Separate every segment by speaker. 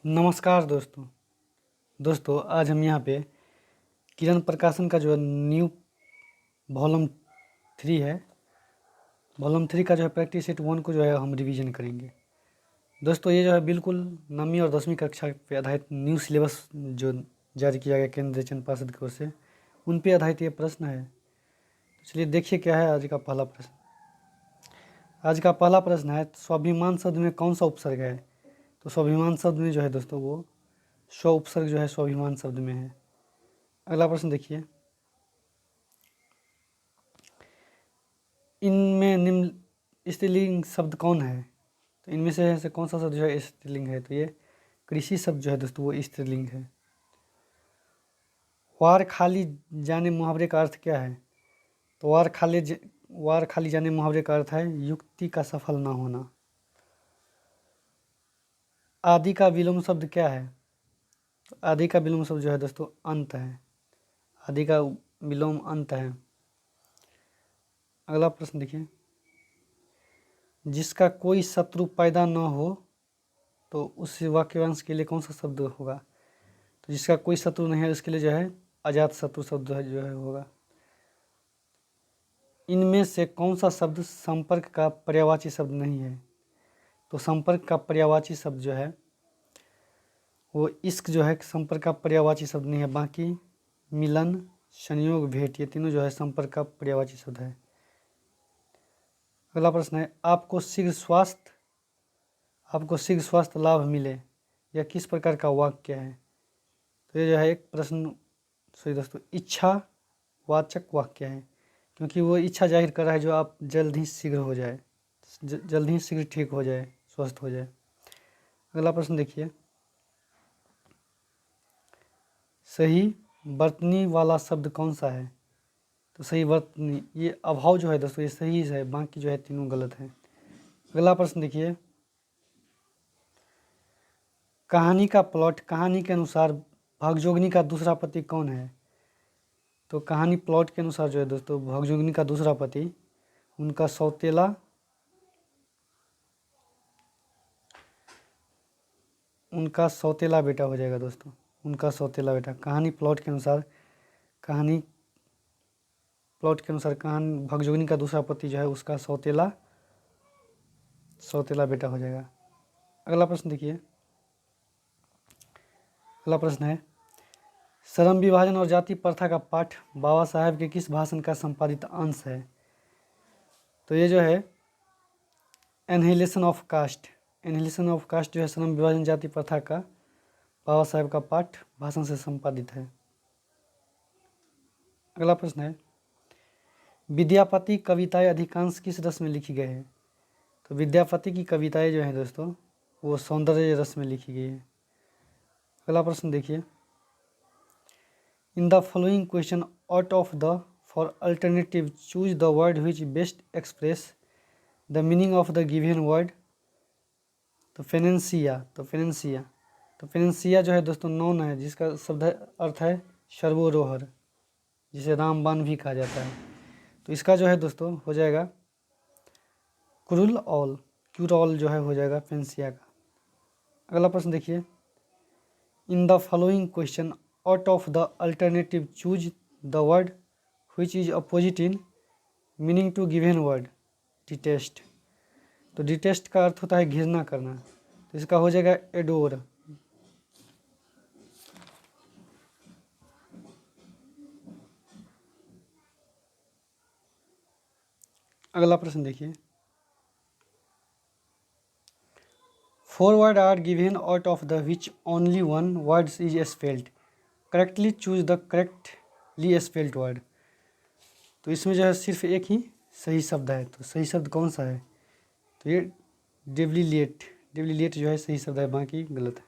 Speaker 1: नमस्कार दोस्तों। आज हम यहाँ पे किरण प्रकाशन का जो न्यू वॉल्यूम 3 है, वॉल्यूम 3 का जो है प्रैक्टिस सेट 1 को जो है हम रिवीजन करेंगे। दोस्तों ये जो है बिल्कुल 9वीं और 10वीं कक्षा पे आधारित न्यू सिलेबस जो जारी किया गया केंद्रीय चयन पार्षद की ओर से, उन पे आधारित ये प्रश्न है। तो चलिए देखिए क्या है आज का पहला प्रश्न। आज का पहला प्रश्न है, स्वाभिमान शब्द में कौन सा उपसर्ग है? तो स्वाभिमान शब्द में जो है दोस्तों वो स्व उपसर्ग जो है स्वाभिमान शब्द में है। अगला प्रश्न देखिए, इनमें निम्न स्त्रीलिंग शब्द कौन है? तो इनमें से कौन सा शब्द जो है स्त्रीलिंग है? तो ये कृषि शब्द जो है दोस्तों वो स्त्रीलिंग है। वार खाली जाने मुहावरे का अर्थ क्या है? तो वार खाली जाने मुहावरे का अर्थ है युक्ति का सफल ना होना। आदि का विलोम शब्द क्या है? तो आदि का विलोम शब्द जो है दोस्तों अंत है। आदि का विलोम अंत है। अगला प्रश्न देखिए, जिसका कोई शत्रु पैदा न हो तो उस वाक्यांश के लिए कौन सा शब्द होगा? तो जिसका कोई शत्रु नहीं है उसके लिए जो है अजात शत्रु शब्द जो है होगा। इनमें से कौन सा शब्द संपर्क का पर्यायवाची शब्द नहीं है? तो संपर्क का पर्यायवाची शब्द जो है वो इश्क जो है संपर्क का पर्यायवाची शब्द नहीं है। बाकी मिलन, संयोग, भेंट ये तीनों जो है संपर्क का पर्यायवाची शब्द है। अगला प्रश्न है, आपको शीघ्र स्वास्थ्य लाभ मिले यह किस प्रकार का वाक्य है? तो ये जो है एक प्रश्न सॉरी दोस्तों इच्छावाचक वाक्य है, क्योंकि वो इच्छा जाहिर कर रहा है जो आप जल्द ही शीघ्र हो जाए, जल्द ही शीघ्र ठीक हो जाए, स्वस्थ हो जाए। अगला प्रश्न देखिए, सही वर्तनी वाला शब्द कौन सा है? तो सही वर्तनी ये अभाव जो है दोस्तों ये सही है, बाकी जो है तीनों गलत है। अगला प्रश्न देखिए, कहानी का प्लॉट कहानी के अनुसार भगजोगिनी का दूसरा पति कौन है? तो कहानी प्लॉट के अनुसार जो है दोस्तों भगजोगिनी का दूसरा पति उनका सौतेला बेटा हो जाएगा दोस्तों, उनका सौतेला बेटा। कहानी प्लॉट के अनुसार कहानी भगजोगिनी का दूसरा पति जो है उसका सौतेला बेटा हो जाएगा। अगला प्रश्न देखिए, अगला प्रश्न है, श्रम विभाजन और जाति प्रथा का पाठ बाबा साहेब के किस भाषण का संपादित अंश है? तो ये जो है एनहिलेशन ऑफ कास्ट जो है श्रम विभाजन जाति प्रथा का बाबा साहेब का पाठ भाषण से संपादित है। अगला प्रश्न है, विद्यापति कविताएं अधिकांश किस रस में लिखी गई है? तो विद्यापति की कविताएं जो हैं दोस्तों वो सौंदर्य रस में लिखी गई है। अगला प्रश्न देखिए, in the following question out of the four alternative choose the word which best express the meaning of the given word. तो फेनेंसिया जो है दोस्तों नॉन है, जिसका शब्द अर्थ है सर्वोरोहर, जिसे रामबाण भी कहा जाता है। तो इसका जो है दोस्तों हो जाएगा क्यूरॉल जो है हो जाएगा फेनेंसिया का। अगला प्रश्न देखिए, in the following question out of the alternative choose the word which is opposite in meaning to given word. Detest, तो डिटेस्ट का अर्थ होता है घृणा करना, तो इसका हो जाएगा एडोर। अगला प्रश्न देखिए, 4 words are given out of the which only one word is spelled. Correctly choose the correctly spelled word. तो इसमें जो है सिर्फ एक ही सही शब्द है, तो सही शब्द कौन सा है? तो ये डेविलिएट जो है सही शब्द है, बाकी गलत है।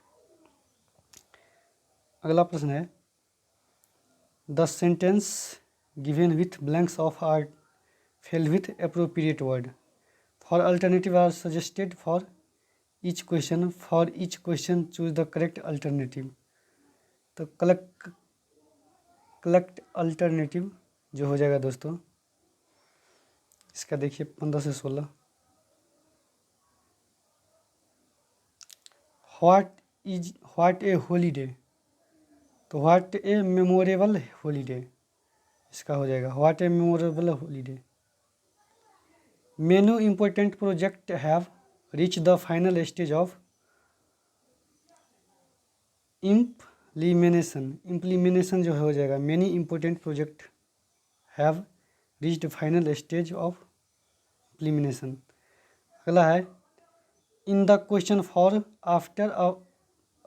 Speaker 1: अगला प्रश्न है, the sentence given with blanks of are filled with appropriate word for alternative are suggested for each question choose the correct alternative. तो कलेक्ट अल्टरनेटिव जो हो जाएगा दोस्तों इसका देखिए 15 से 16। व्हाट व्हाट ए हॉलीडे, तो व्हाट ए मेमोरेबल हॉलीडे इसका हो जाएगा what a memorable holiday. Many important project have reach the final stage of implementation जो हो जाएगा many important project have reached final stage of implementation. अगला है in the question for after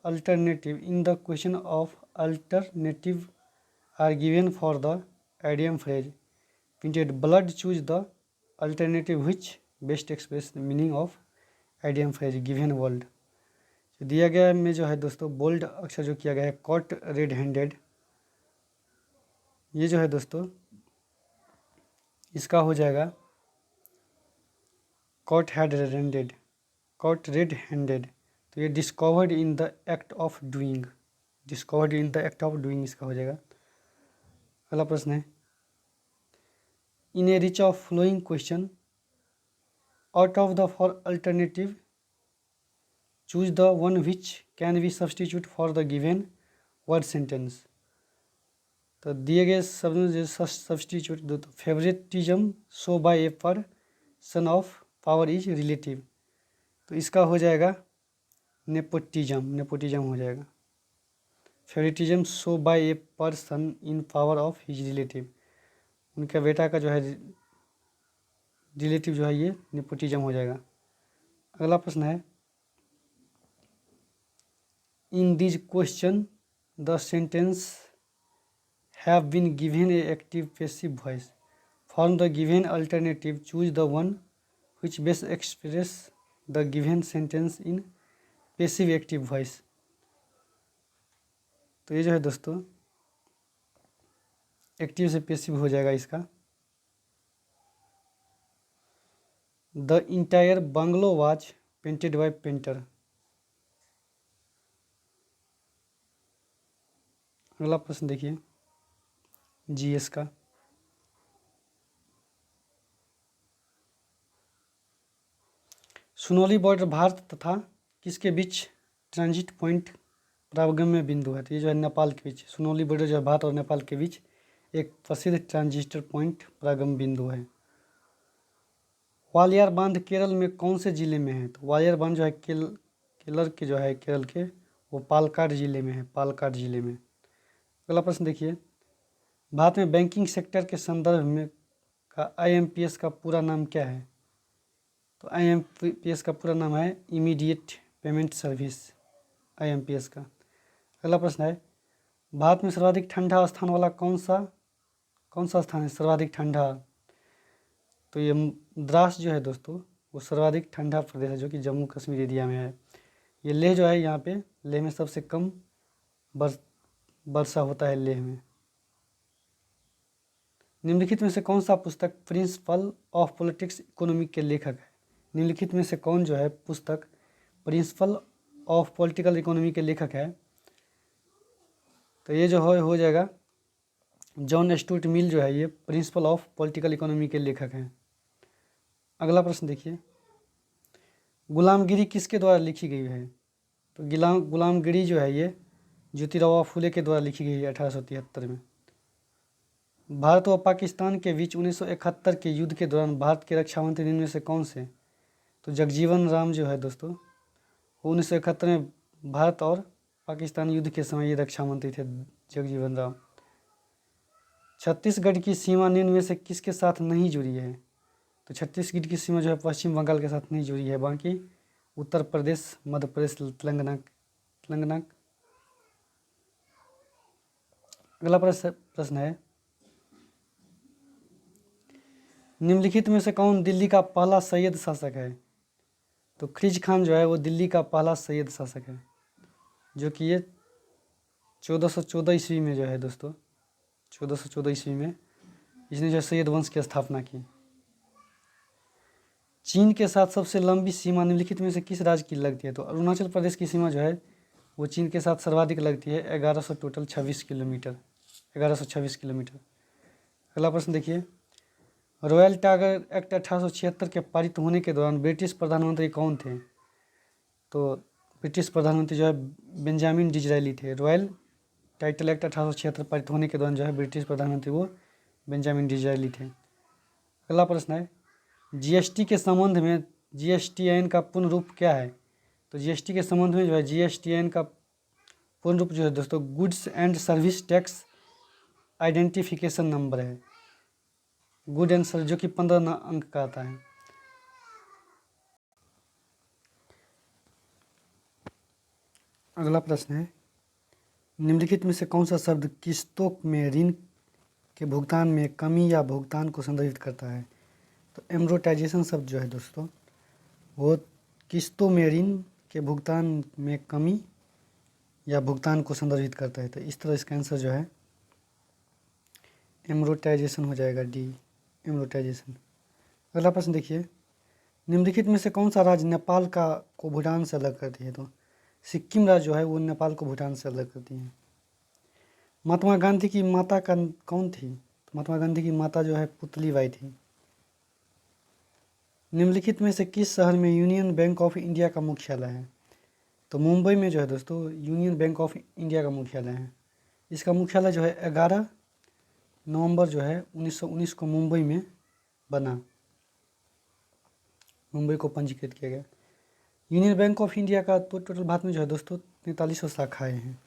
Speaker 1: alternative, in the question of alternative are given for the idiom phrase printed blood, choose the alternative which best express the meaning of idiom phrase given world। दिया गया में जो है दोस्तों bold अक्षर जो किया गया है कॉट रेड हैंडेड, ये जो है दोस्तों इसका हो जाएगा कॉट रेड हैंडेड, तो ये discovered in the act of doing, discovered in the act of doing इसका हो जाएगा। अगला प्रश्न है in a rich of following question out of the four alternative choose the one which can be substitute for the given word sentence. तो दिए गए शब्द सब्सटीट्यूट दो, तो favouritism show by a person of power is relative, तो इसका हो जाएगा नेपोटिज्म हो जाएगा। Favouritism show by a person in power of his relative, उनके बेटा का जो है रिलेटिव जो है ये नेपोटिज्म हो जाएगा। अगला प्रश्न है in this question the sentence have been given a active passive voice form the given alternative choose the one which best express the given sentence in passive active voice। तो ये जो है दोस्तों एक्टिव से पैसिव हो जाएगा इसका। The entire bungalow was painted bye painter. अगला प्रश्न देखिए जीएस का, सुनौली बॉर्डर भारत तथा किसके बीच ट्रांजिट पॉइंट प्रागम्य बिंदु है, तो ये जो है नेपाल के बीच, सुनौली बॉर्डर जो है भारत और नेपाल के बीच एक प्रसिद्ध ट्रांजिस्टर पॉइंट प्रागम्य बिंदु है। वालियार बांध केरल में कौन से जिले में है, तो वालियार बांध जो है केरल के जो है केरल के वो पालक्काड जिले में है, पालक्काड जिले में। अगला प्रश्न देखिए भारत में बैंकिंग सेक्टर के संदर्भ में का IMPS का पूरा नाम क्या है, तो IMPS का पूरा नाम है इमीडिएट पेमेंट सर्विस, IMPS का। अगला प्रश्न है भारत में सर्वाधिक ठंडा स्थान वाला कौन सा स्थान है सर्वाधिक ठंडा, तो ये द्रास जो है दोस्तों वो सर्वाधिक ठंडा प्रदेश है जो कि जम्मू कश्मीर एरिया में है। ये लेह जो है यहाँ पे लेह में सबसे कम वर्षा होता है लेह में। निम्नलिखित में से कौन सा पुस्तक प्रिंसिपल ऑफ पॉलिटिक्स इकोनॉमी के लेखक है, निम्नलिखित में से कौन जो है पुस्तक प्रिंसिपल ऑफ पॉलिटिकल इकोनॉमी के लेखक है, तो ये जो हो जाएगा जॉन स्टुअर्ट मिल जो है ये प्रिंसिपल ऑफ पॉलिटिकल इकोनॉमी के लेखक हैं। अगला प्रश्न देखिए गुलामगिरी किसके द्वारा लिखी गई है, तो गुलामगिरी जो है ये ज्योतिराव फुले के द्वारा लिखी गई है 1873 में। भारत व पाकिस्तान के बीच 1971 के युद्ध के दौरान भारत के रक्षा मंत्री इनमें से कौन से, तो जगजीवन राम जो है दोस्तों वो 1971 में भारत और पाकिस्तान युद्ध के समय ये रक्षा मंत्री थे जगजीवन राम। छत्तीसगढ़ की सीमा निम्न में से किसके साथ नहीं जुड़ी है, तो छत्तीसगढ़ की सीमा जो है पश्चिम बंगाल के साथ नहीं जुड़ी है, बाकी उत्तर प्रदेश मध्य प्रदेश तेलंगाना। अगला प्रश्न है निम्नलिखित में से कौन दिल्ली का पहला सैयद शासक है, तो खिलजी खान जो है वो दिल्ली का पहला सैयद शासक है जो कि ये 1414 ईस्वी में जो है दोस्तों 1414 ईस्वी में इसने जो है सैयद वंश की स्थापना की। चीन के साथ सबसे लंबी सीमा निम्नलिखित में से किस राज्य की लगती है, तो अरुणाचल प्रदेश की सीमा जो है वो चीन के साथ सर्वाधिक लगती है 1100 टोटल 26 किलोमीटर 1126 किलोमीटर। अगला प्रश्न देखिए रॉयल टाइगर एक्ट 1876 के पारित होने के दौरान ब्रिटिश प्रधानमंत्री कौन थे, तो ब्रिटिश प्रधानमंत्री जो है बेंजामिन डिज़रायली थे। रॉयल टाइटल एक्ट 1876 पारित होने के दौरान जो है ब्रिटिश प्रधानमंत्री वो बेंजामिन डिज़रायली थे। अगला प्रश्न है, जीएसटी के संबंध में जीएसटीएन का पूर्ण रूप क्या है? तो जीएसटी के संबंध में जो है जीएसटीएन का पूर्ण रूप जो है दोस्तों goods and service tax identification number है। गुड एंड सर्विस, जो कि 15 अंक का आता है। अगला प्रश्न है, निम्नलिखित में से कौन सा शब्द किस्तों में ऋण के भुगतान में कमी या भुगतान को संदर्भित करता है? तो एम्रोटाइजेशन शब्द जो है दोस्तों वो किस्तों में ऋण के भुगतान में कमी या भुगतान को संदर्भित करता है। तो इस तरह इसका आंसर जो है एम्रोटाइजेशन हो जाएगा, डी एम्रोटाइजेशन। अगला प्रश्न देखिए, निम्नलिखित में से कौन सा राज्य नेपाल को भूटान से अलग करती है? तो सिक्किम राज्य जो है वो नेपाल को भूटान से अलग करती है। महात्मा गांधी की माता का कौन थी? तो महात्मा गांधी की माता जो है पुतलीबाई थी। निम्नलिखित में से किस शहर में यूनियन बैंक ऑफ इंडिया का मुख्यालय है? तो मुंबई में जो है दोस्तों यूनियन बैंक ऑफ इंडिया का मुख्यालय है। इसका मुख्यालय जो है 11 नवंबर जो है 1919 को मुंबई में बना, मुंबई को पंजीकृत किया गया। यूनियन बैंक ऑफ इंडिया का तो टोटल भारत में जो है दोस्तों 4300 शाखाएँ हैं।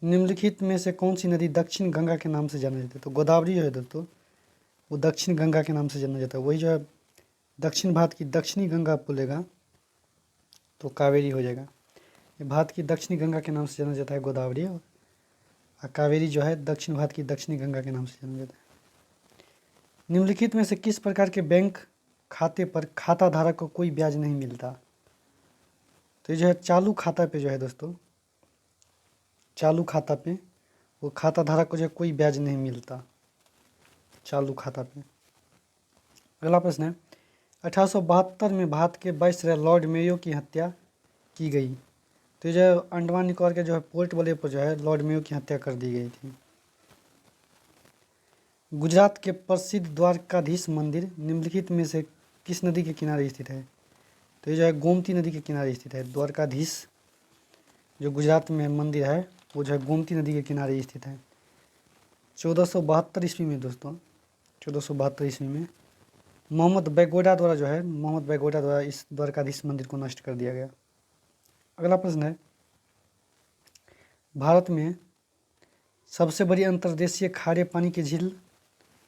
Speaker 1: निम्नलिखित में से कौन सी नदी दक्षिण गंगा के नाम से जाना जाता है? तो गोदावरी जो है दोस्तों वो दक्षिण गंगा के नाम से जाना जाता है। वही जो है दक्षिण भारत की दक्षिणी गंगा बोलेगा तो कावेरी हो जाएगा। ये भारत की दक्षिणी गंगा के नाम से जाना जाता है गोदावरी, और कावेरी जो है दक्षिण भारत की दक्षिणी गंगा के नाम से जाना जाता है। निम्नलिखित में से किस प्रकार के बैंक खाते पर खाता धारक को कोई ब्याज नहीं मिलता? तो ये जो है चालू खाता पे जो है दोस्तों, चालू खाता पे वो खाता धारक को जो है कोई ब्याज नहीं मिलता चालू खाता पे। अगला प्रश्न है, 1872 में भारत के वाइसरॉय लॉर्ड मेयो की हत्या की गई। तो जो है अंडमान निकोबार के जो है पोर्ट ब्लेयर पर जो है लॉर्ड मेयो की हत्या कर दी गई थी। गुजरात के प्रसिद्ध द्वारकाधीश मंदिर निम्नलिखित में से किस नदी के किनारे स्थित है? तो ये जो है गोमती नदी के किनारे स्थित है। द्वारकाधीश जो गुजरात में मंदिर है वो जो है गोमती नदी के किनारे स्थित है। 1472 ईस्वी में दोस्तों, 1472 ईस्वी में मोहम्मद बैगोडा द्वारा इस द्वारकाधीश मंदिर को नष्ट कर दिया गया। अगला प्रश्न है, भारत में सबसे बड़ी अंतर्देशीय खारे पानी की झील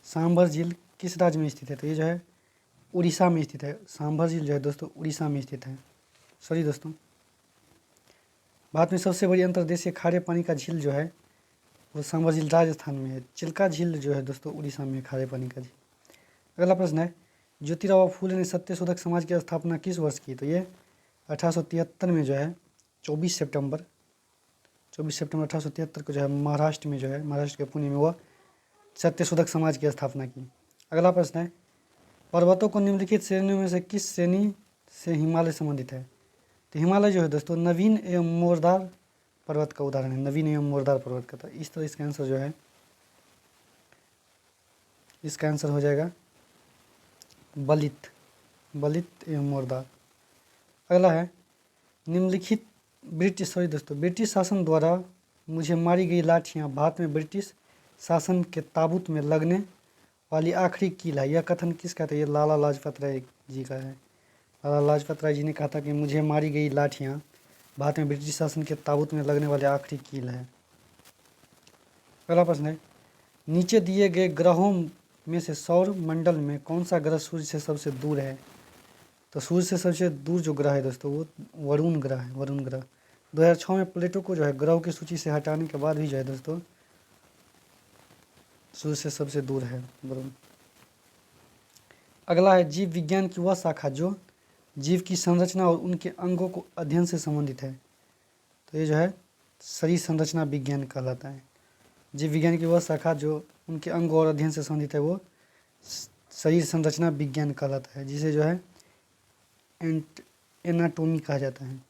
Speaker 1: सांभर झील किस राज्य में स्थित है? तो ये जो है उड़ीसा में स्थित है। सांभर झील जो है दोस्तों उड़ीसा में स्थित है। सॉरी दोस्तों, भारत में सबसे बड़ी अंतर्देशीय खारे पानी का झील जो है वो सांभर झील राजस्थान में है। चिल्का झील जो है दोस्तों उड़ीसा में खारे पानी का झील। अगला प्रश्न है, ज्योतिराव फूले ने सत्यशोधक समाज की स्थापना किस वर्ष की? तो ये 1873 में जो है 24 सितंबर 1873 को जो है महाराष्ट्र में जो है महाराष्ट्र के पुणे में वह सत्यशोधक समाज की स्थापना की। अगला प्रश्न है, पर्वतों को निम्नलिखित श्रेणियों में से किस श्रेणी से हिमालय संबंधित है? तो हिमालय जो है दोस्तों नवीन एवं मोरदार पर्वत का उदाहरण है, नवीन एवं मोरदार पर्वत का। तो इस तरह इसका आंसर जो है इसका आंसर हो जाएगा बलित एवं मोरदार। अगला है, निम्नलिखित ब्रिटिश शासन द्वारा मुझे मारी गई लाठियाँ भारत में ब्रिटिश शासन के ताबूत में लगने वाली आखिरी कील है। यह कथन किसका था? ये लाला लाजपत राय जी का है। लाला लाजपत राय जी ने कहा था कि मुझे मारी गई लाठियाँ भारत में ब्रिटिश शासन के ताबूत में लगने वाली आखिरी कील है। अगला प्रश्न है, नीचे दिए गए ग्रहों में से सौर मंडल में कौन सा ग्रह सूर्य से सबसे दूर है? तो सूर्य से सबसे दूर जो ग्रह है दोस्तों वो वरुण ग्रह है, वरुण ग्रह। 2006 में प्लेटो को जो है ग्रहों की सूची से हटाने के बाद भी जो है दोस्तों सूर्य से सबसे दूर है वरुण। अगला है, जीव विज्ञान की वह शाखा जो जीव की संरचना और उनके अंगों को अध्ययन से संबंधित है। तो ये जो है शरीर संरचना विज्ञान कहलाता है। जीव विज्ञान की वह शाखा जो उनके अंगों और अध्ययन से संबंधित है वो शरीर संरचना विज्ञान कहलाता है, जिसे जो है एनाटोमी कहा जाता है।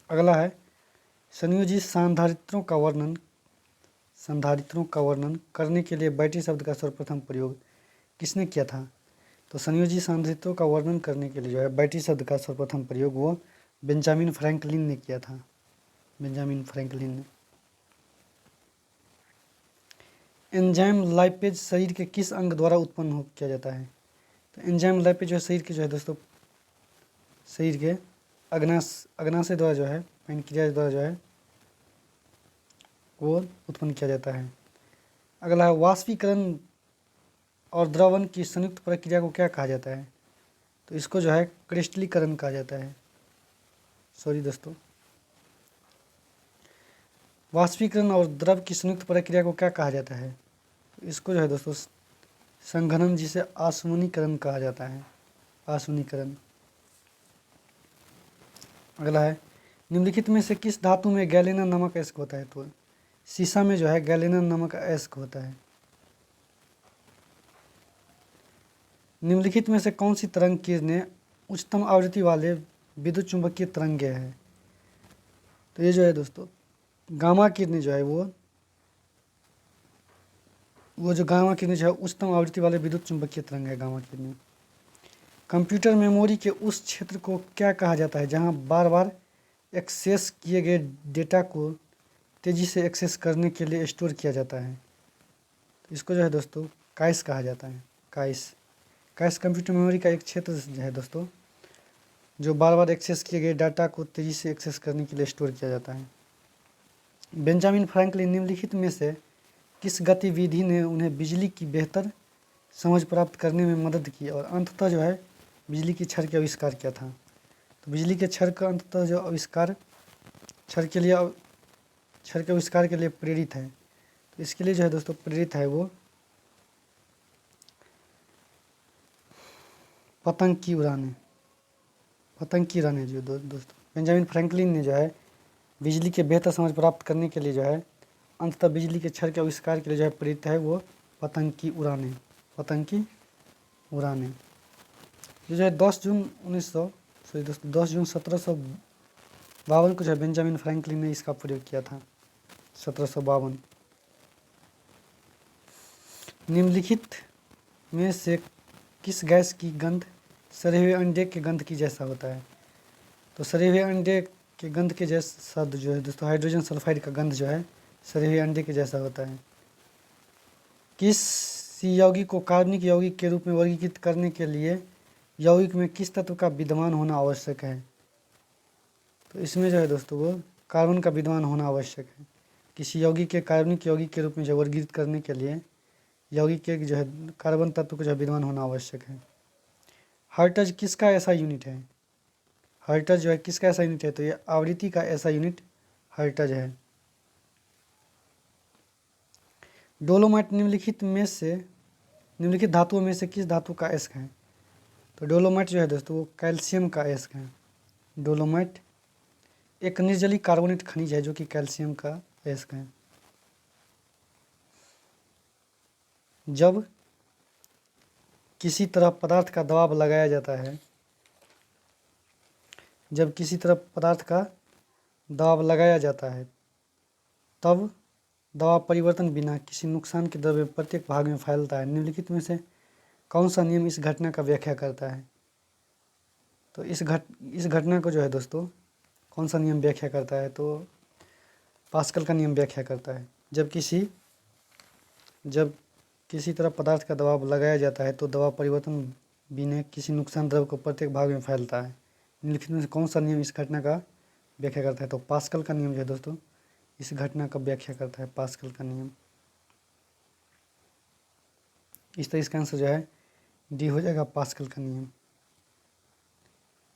Speaker 1: अगला है, संयोजित संधारित्रों का वर्णन करने के लिए बैटरी शब्द का सर्वप्रथम प्रयोग किसने किया था? तो संयोजी सांद्रित्यों का वर्णन करने के लिए जो है बैटरी शब्द का सर्वप्रथम प्रयोग वो बेंजामिन फ्रैंकलिन ने किया था। बेंजामिन फ्रैंकलिन ने। एंजाइम लाइपेज शरीर के किस अंग द्वारा उत्पन्न किया जाता है? तो एंजाइम लाइपेज जो है शरीर के जो है दोस्तों शरीर के अग्नाशय द्वारा जो है पैनक्रियाज द्वारा जो है वो उत्पन्न किया जाता है। अगला है वाष्पीकरण और द्रवण की संयुक्त प्रक्रिया को क्या कहा जाता है? तो इसको जो है क्रिस्टलीकरण कहा जाता है। सॉरी दोस्तों, वाष्पीकरण और द्रव की संयुक्त प्रक्रिया को क्या कहा जाता है? तो इसको जो है दोस्तों संघनन, जिसे आसमनीकरण कहा जाता है। आसमनीकरण। अगला है निम्नलिखित में से किस धातु में गैलेनन नमक अयस्क होता है? तो शीशा में जो है गैलेनन नमक अयस्क होता है। निम्नलिखित में से कौन सी तरंग किरणें उच्चतम आवृत्ति वाले विद्युत चुंबकीय तरंगे हैं? तो ये जो है दोस्तों गामा किरणें जो है वो जो गामा किरणें जो है उच्चतम आवृत्ति वाले विद्युत चुंबकीय तरंग है गामा किरणें। कंप्यूटर मेमोरी के उस क्षेत्र को क्या कहा जाता है जहां बार बार एक्सेस किए गए डेटा को तेज़ी से एक्सेस करने के लिए स्टोर किया जाता है? तो इसको जो है दोस्तों काइस कहा जाता है। काइस कंप्यूटर मेमोरी का एक क्षेत्र जो है दोस्तों जो बार बार एक्सेस किए गए डाटा को तेज़ी से एक्सेस करने के लिए स्टोर किया जाता है। बेंजामिन फ्रैंकलिन निम्नलिखित में से किस गतिविधि ने उन्हें बिजली की बेहतर समझ प्राप्त करने में मदद की और अंततः जो है बिजली की छड़ का आविष्कार किया था? तो बिजली के छड़ का अंततः जो आविष्कार छड़ के आविष्कार के लिए प्रेरित है। तो इसके लिए जो है दोस्तों प्रेरित है वो पतंग की उड़ानें जो दोस्तों बेंजामिन फ्रैंकलिन ने जो है बिजली के बेहतर समझ प्राप्त करने के लिए जो है अंततः बिजली के छड़ के आविष्कार के लिए जो है प्रेरित है वो पतंग की उड़ानें। जो है 10 जून 1752 को जो है बेंजामिन फ्रैंकलिन ने इसका प्रयोग किया था। 1752। निम्नलिखित में से किस गैस की गंध सड़े हुए अंडे के गंध की जैसा होता है? तो सड़े हुए अंडे के गंध के जैसा जो है दोस्तों हाइड्रोजन सल्फाइड का गंध जो है सड़े हुए अंडे के जैसा होता है। किस यौगिक को कार्बनिक यौगिक के रूप में वर्गीकृत करने के लिए यौगिक में किस तत्व का विद्यमान होना आवश्यक है? तो इसमें जो है दोस्तों वो कार्बन का विद्यमान होना आवश्यक है। किसी यौगिक के कार्बनिक यौगिक के रूप में जो वर्गीकृत करने के लिए यौगिक के जो है कार्बन तत्व का जो विद्यमान होना आवश्यक है। हर्ट्ज किसका ऐसा यूनिट है? हर्ट्ज जो है किसका ऐसा यूनिट है? तो ये आवृत्ति का ऐसा यूनिट हर्ट्ज है। डोलोमाइट निम्नलिखित धातुओं में से किस धातु का अयस्क है? तो डोलोमाइट जो है दोस्तों वो कैल्शियम का अयस्क है। डोलोमाइट एक निर्जलीय कार्बोनेट खनिज है जो कि कैल्शियम का अयस्क है। जब किसी तरह पदार्थ का दबाव लगाया जाता है तब दबाव परिवर्तन बिना किसी नुकसान के द्रव्य प्रत्येक भाग में फैलता है। निम्नलिखित में से कौन सा नियम इस घटना का व्याख्या करता है? तो इस घटना को जो है दोस्तों कौन सा नियम व्याख्या करता है? तो पास्कल का नियम व्याख्या करता है। जब किसी तरह पदार्थ का दबाव लगाया जाता है तो दबाव परिवर्तन बिना किसी नुकसान द्रव्य को प्रत्येक भाग में फैलता है। निम्नलिखित में से कौन सा नियम इस घटना का व्याख्या करता है? तो पास्कल का नियम जो है दोस्तों इस घटना का व्याख्या करता है। पास्कल का नियम। इस तरह इसका आंसर जो है डी हो जाएगा, पास्कल का नियम।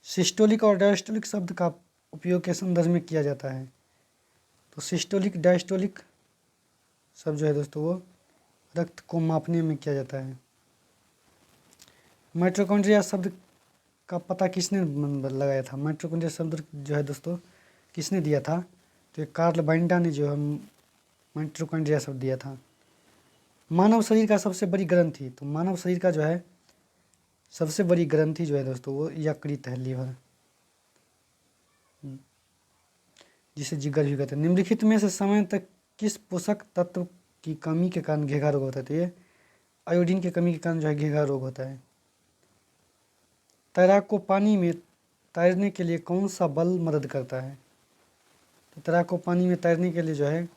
Speaker 1: सिस्टोलिक और डायस्टोलिक शब्द का उपयोग के संदर्भ में किया जाता है? तो सिस्टोलिक डायस्टोलिक शब्द जो है दोस्तों वो रक्त को मापने में किया जाता है। माइटोकॉन्ड्रिया शब्द का पता किसने लगाया था? माइटोकॉन्ड्रिया शब्द जो है दोस्तों किसने दिया था? तो कार्ल बाइंडा ने जो है माइटोकॉन्ड्रिया शब्द दिया था। मानव शरीर का सबसे बड़ी ग्रंथि, तो मानव शरीर का जो है सबसे बड़ी ग्रंथि जो है दोस्तों वो यकृत है, लीवर, जिसे जिगर भी कहते हैं। निम्नलिखित में से समय तक किस पोषक तत्व की कमी के कारण घेघा रोग होता है? तो ये आयोडीन की कमी के कारण जो है घेघा रोग होता है। तैराक को पानी में तैरने के लिए कौन सा बल मदद करता है? तो तैराक को पानी में तैरने के लिए जो है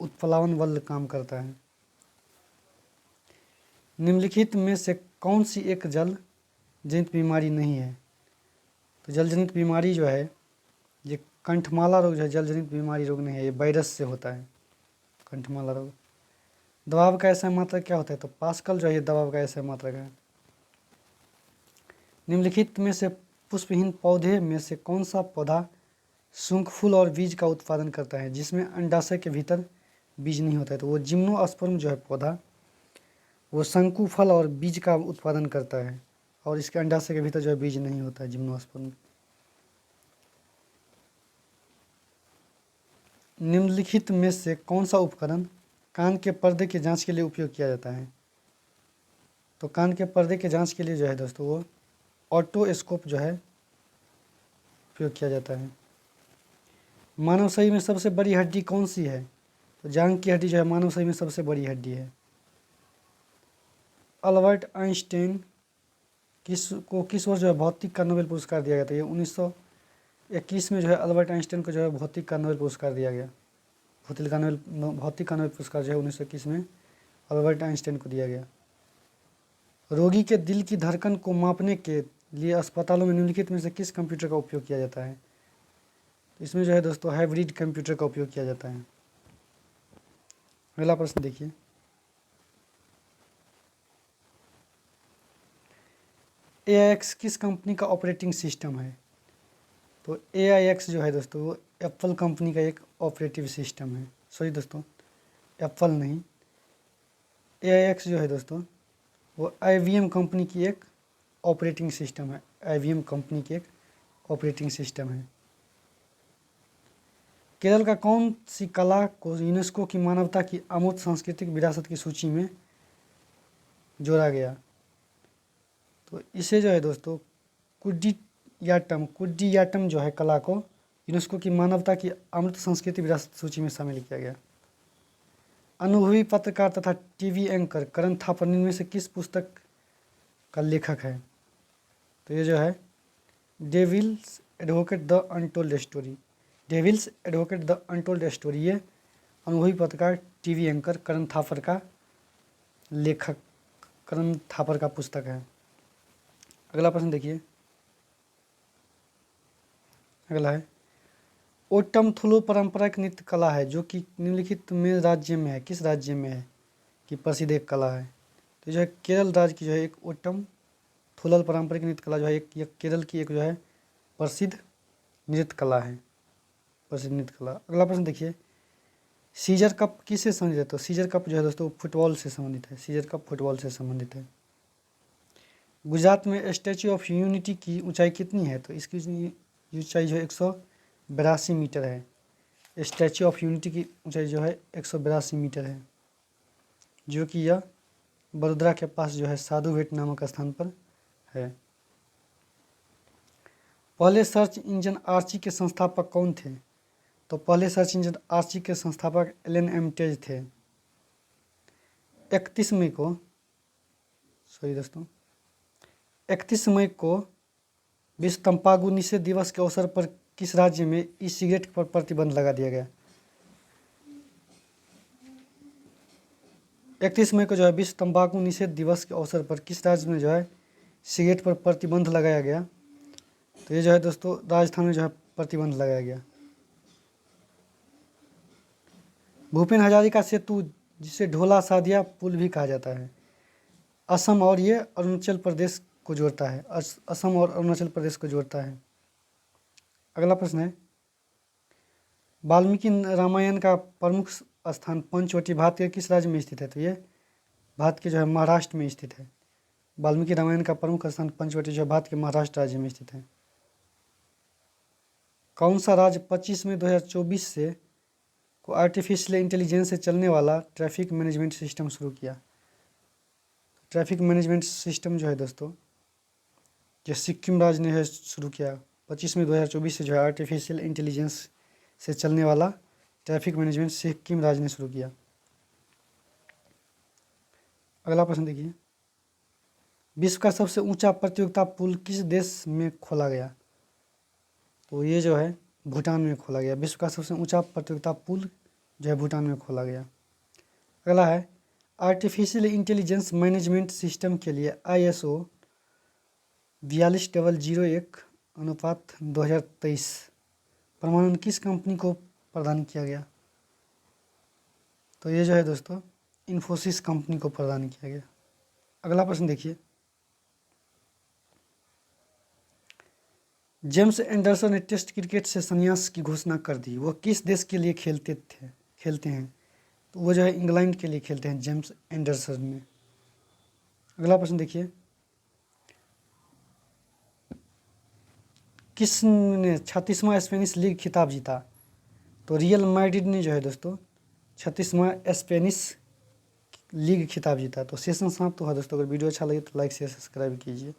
Speaker 1: उत्प्लावन बल काम करता है। निम्नलिखित में से कौन सी एक जल जनित बीमारी नहीं है? तो जल जनित बीमारी जो है, ये कंठमाला रोग जो है जल जनित बीमारी रोग नहीं है, ये वायरस से होता है कंठमाला रोग। दबाव का ऐसा मात्रक क्या होता है? तो पास्कल जो है ये दबाव का ऐसा मात्रक है। निम्नलिखित में से पुष्पहीन पौधे में से कौन सा पौधा शंकुफूल और बीज का उत्पादन करता है जिसमें अंडाशय के भीतर बीज नहीं होता है? तो वो जिम्नोस्पर्म जो है पौधा, वो शंकु फल और बीज का उत्पादन करता है और इसके अंडाशय के भीतर जो है बीज नहीं होता है, जिम्नोस्पर्म। निम्नलिखित में से कौन सा उपकरण कान के पर्दे की जांच के लिए उपयोग किया जाता है? तो कान के पर्दे के जांच के लिए जो है दोस्तों वो ऑटोस्कोप जो है उपयोग किया जाता है। मानव शरीर में सबसे बड़ी हड्डी कौन सी है? तो जांघ की हड्डी जो है मानव शरीर में सबसे बड़ी हड्डी है। अल्बर्ट आइंस्टाइन किस वर्ष जो है भौतिक का नोबेल पुरस्कार दिया गया था? ये 1921 में जो है अल्बर्ट आइंस्टाइन को जो है भौतिक का नोबेल पुरस्कार दिया गया। भौतिक का नोबेल पुरस्कार जो है 1921 में अल्बर्ट आइंस्टाइन को दिया गया। रोगी के दिल की धड़कन को मापने के लिए अस्पतालों में निम्नलिखित में से किस कंप्यूटर का उपयोग किया जाता है? तो इसमें जो है दोस्तों हाइब्रिड कंप्यूटर का उपयोग किया जाता है। अगला प्रश्न देखिए, AIX किस कंपनी का ऑपरेटिंग सिस्टम है? तो AIX जो है दोस्तों वो एप्पल कंपनी का एक ऑपरेटिव सिस्टम है। सॉरी दोस्तों, एप्पल नहीं, AIX जो है दोस्तों वो IBM कंपनी की एक ऑपरेटिंग सिस्टम है। IBM कंपनी की एक ऑपरेटिंग सिस्टम है। केरल का कौन सी कला को यूनेस्को की मानवता की अमूर्त सांस्कृतिक विरासत की सूची में जोड़ा गया? तो इसे जो है दोस्तों कुडियाट्टम जो है कला को यूनेस्को की मानवता की अमृत संस्कृति विरासत सूची में शामिल किया गया। अनुभवी पत्रकार तथा टीवी एंकर करण थापर इनमें से किस पुस्तक का लेखक है? तो ये जो है devil's advocate the untold story, devil's advocate the untold story, ये अनुभवी पत्रकार टीवी एंकर करण थापर का लेखक, करण थापर का पुस्तक है। अगला प्रश्न देखिए, अगला है ओट्टम थुलु पारंपरिक नृत्य कला है जो कि निम्नलिखित में राज्य में है, किस राज्य में है कि प्रसिद्ध एक कला है? तो जो है केरल राज्य की जो है एक ओट्टम थुलल पारंपरिक नृत्य कला जो है एक केरल की एक जो है प्रसिद्ध नृत्य कला है, प्रसिद्ध नृत्य कला। अगला प्रश्न देखिए, सीजर कप किससे संबंधित है? तो सीजर कप जो है दोस्तों फुटबॉल से संबंधित है, सीजर कप फुटबॉल से संबंधित है। गुजरात में स्टैच्यू ऑफ यूनिटी की ऊंचाई कितनी है? तो इसकी ऊंचाई जो है 182 मीटर है। स्टैच्यू ऑफ यूनिटी की ऊंचाई जो है 182 मीटर है, जो कि यह बड़ोदरा के पास जो है साधु भेट नामक स्थान पर है। पहले सर्च इंजन आर्ची के संस्थापक कौन थे? तो पहले सर्च इंजन आर्ची के संस्थापक एलन एमटेज थे। 31 मई को सॉरी दोस्तों 31 मई को विश्व तंबाकू निषेध दिवस के अवसर पर किस राज्य में ई सिगरेट पर प्रतिबंध लगा दिया गया? 31 मई को जो है विश्व तंबाकू निषेध दिवस के अवसर पर किस राज्य में जो है सिगरेट पर प्रतिबंध लगाया गया? तो ये जो है दोस्तों राजस्थान में जो है प्रतिबंध लगाया गया। भूपेन हजारिका सेतु जिसे ढोला सादिया पुल भी कहा जाता है, असम और ये अरुणाचल प्रदेश को जोड़ता है, असम और अरुणाचल प्रदेश को जोड़ता है। अगला प्रश्न है, वाल्मीकि रामायण का प्रमुख स्थान पंचवटी भारत के किस राज्य में स्थित है? तो ये भारत के जो है महाराष्ट्र में स्थित है। वाल्मीकि रामायण का प्रमुख स्थान पंचवटी जो है भारत के महाराष्ट्र राज्य में स्थित है। कौन सा राज्य 25 मई 2024 से को आर्टिफिशियल इंटेलिजेंस से चलने वाला ट्रैफिक मैनेजमेंट सिस्टम शुरू किया? ट्रैफिक मैनेजमेंट सिस्टम जो है दोस्तों ये सिक्किम राज्य ने है शुरू किया। 25 मई 2024 से जो है आर्टिफिशियल इंटेलिजेंस से चलने वाला ट्रैफिक मैनेजमेंट सिक्किम राज्य ने शुरू किया। अगला प्रश्न देखिए, विश्व का सबसे ऊंचा प्रतियोगिता पुल किस देश में खोला गया? तो ये जो है भूटान में खोला गया। विश्व का सबसे ऊंचा प्रतियोगिता पुल जो है भूटान में खोला गया। अगला है आर्टिफिशियल इंटेलिजेंस मैनेजमेंट सिस्टम के लिए ISO 4201/2023 प्रमाणन किस कंपनी को प्रदान किया गया? तो ये जो है दोस्तों इन्फोसिस कंपनी को प्रदान किया गया। अगला प्रश्न देखिए, जेम्स एंडरसन ने टेस्ट क्रिकेट से संन्यास की घोषणा कर दी। वो किस देश के लिए खेलते हैं? तो वो जो है इंग्लैंड के लिए खेलते हैं जेम्स एंडरसन ने। अगला प्रश्न देखिए, किसने 36वां स्पेनिश लीग खिताब जीता? तो रियल मैड्रिड ने जो है दोस्तों 36वां स्पेनिश लीग खिताब जीता। तो सेशन समाप्त हुआ दोस्तों। अगर वीडियो अच्छा लगे तो लाइक शेयर सब्सक्राइब कीजिए।